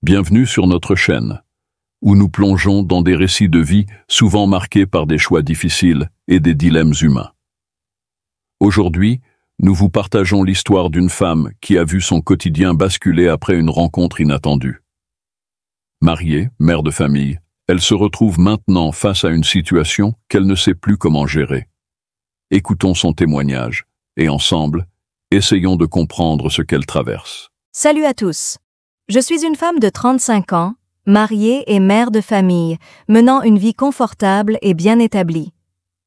Bienvenue sur notre chaîne, où nous plongeons dans des récits de vie souvent marqués par des choix difficiles et des dilemmes humains. Aujourd'hui, nous vous partageons l'histoire d'une femme qui a vu son quotidien basculer après une rencontre inattendue. Mariée, mère de famille, elle se retrouve maintenant face à une situation qu'elle ne sait plus comment gérer. Écoutons son témoignage et ensemble, essayons de comprendre ce qu'elle traverse. Salut à tous. Je suis une femme de 35 ans, mariée et mère de famille, menant une vie confortable et bien établie.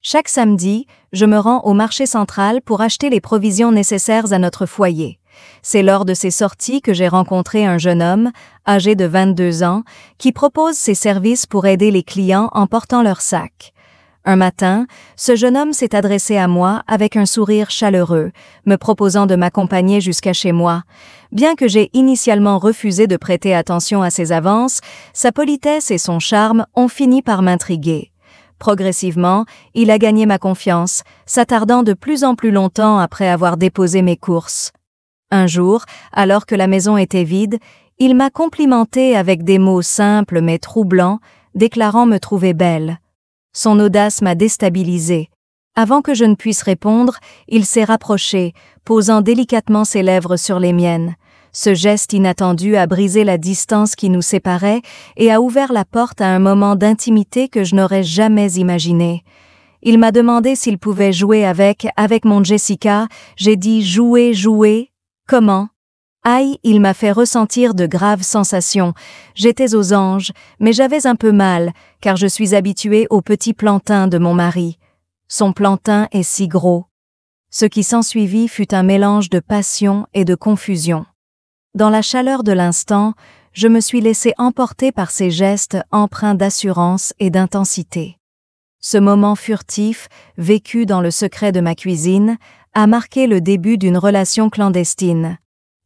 Chaque samedi, je me rends au marché central pour acheter les provisions nécessaires à notre foyer. C'est lors de ces sorties que j'ai rencontré un jeune homme, âgé de 22 ans, qui propose ses services pour aider les clients en portant leurs sacs. Un matin, ce jeune homme s'est adressé à moi avec un sourire chaleureux, me proposant de m'accompagner jusqu'à chez moi. Bien que j'ai initialement refusé de prêter attention à ses avances, sa politesse et son charme ont fini par m'intriguer. Progressivement, il a gagné ma confiance, s'attardant de plus en plus longtemps après avoir déposé mes courses. Un jour, alors que la maison était vide, il m'a complimentée avec des mots simples mais troublants, déclarant me trouver belle. Son audace m'a déstabilisée. Avant que je ne puisse répondre, il s'est rapproché, posant délicatement ses lèvres sur les miennes. Ce geste inattendu a brisé la distance qui nous séparait et a ouvert la porte à un moment d'intimité que je n'aurais jamais imaginé. Il m'a demandé s'il pouvait jouer avec mon Jessica. J'ai dit jouer. Comment? Aïe, il m'a fait ressentir de graves sensations. J'étais aux anges, mais j'avais un peu mal, car je suis habituée au petit plantain de mon mari. Son plantain est si gros. Ce qui s'ensuivit fut un mélange de passion et de confusion. Dans la chaleur de l'instant, je me suis laissée emporter par ces gestes empreints d'assurance et d'intensité. Ce moment furtif, vécu dans le secret de ma cuisine, a marqué le début d'une relation clandestine.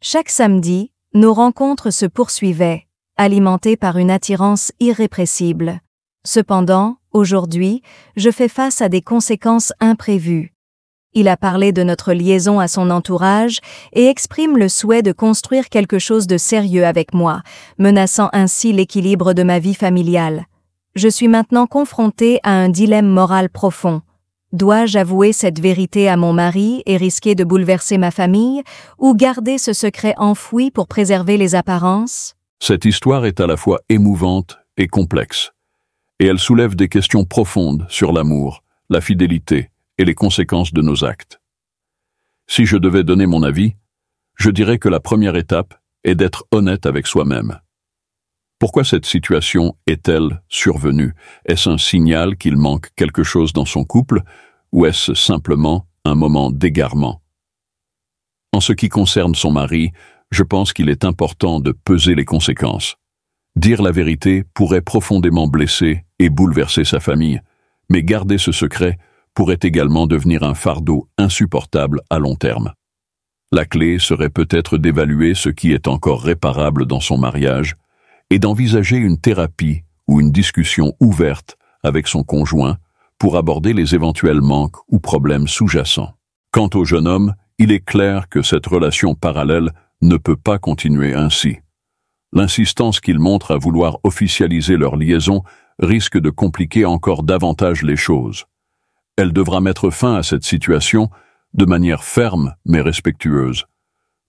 Chaque samedi, nos rencontres se poursuivaient, alimentées par une attirance irrépressible. Cependant, aujourd'hui, je fais face à des conséquences imprévues. Il a parlé de notre liaison à son entourage et exprime le souhait de construire quelque chose de sérieux avec moi, menaçant ainsi l'équilibre de ma vie familiale. Je suis maintenant confrontée à un dilemme moral profond. Dois-je avouer cette vérité à mon mari et risquer de bouleverser ma famille, ou garder ce secret enfoui pour préserver les apparences? Cette histoire est à la fois émouvante et complexe, et elle soulève des questions profondes sur l'amour, la fidélité et les conséquences de nos actes. Si je devais donner mon avis, je dirais que la première étape est d'être honnête avec soi-même. Pourquoi cette situation est-elle survenue? Est-ce un signal qu'il manque quelque chose dans son couple, ou est-ce simplement un moment d'égarement? En ce qui concerne son mari, je pense qu'il est important de peser les conséquences. Dire la vérité pourrait profondément blesser et bouleverser sa famille, mais garder ce secret pourrait également devenir un fardeau insupportable à long terme. La clé serait peut-être d'évaluer ce qui est encore réparable dans son mariage, et d'envisager une thérapie ou une discussion ouverte avec son conjoint pour aborder les éventuels manques ou problèmes sous-jacents. Quant au jeune homme, il est clair que cette relation parallèle ne peut pas continuer ainsi. L'insistance qu'il montre à vouloir officialiser leur liaison risque de compliquer encore davantage les choses. Elle devra mettre fin à cette situation de manière ferme mais respectueuse,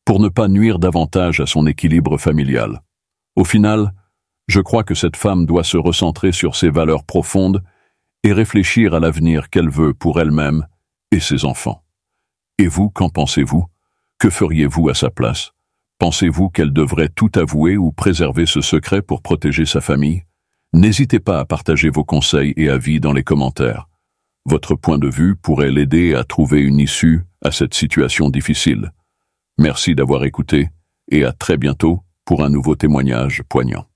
pour ne pas nuire davantage à son équilibre familial. Au final, je crois que cette femme doit se recentrer sur ses valeurs profondes et réfléchir à l'avenir qu'elle veut pour elle-même et ses enfants. Et vous, qu'en pensez-vous? Que feriez-vous à sa place? Pensez-vous qu'elle devrait tout avouer ou préserver ce secret pour protéger sa famille? N'hésitez pas à partager vos conseils et avis dans les commentaires. Votre point de vue pourrait l'aider à trouver une issue à cette situation difficile. Merci d'avoir écouté et à très bientôt pour un nouveau témoignage poignant.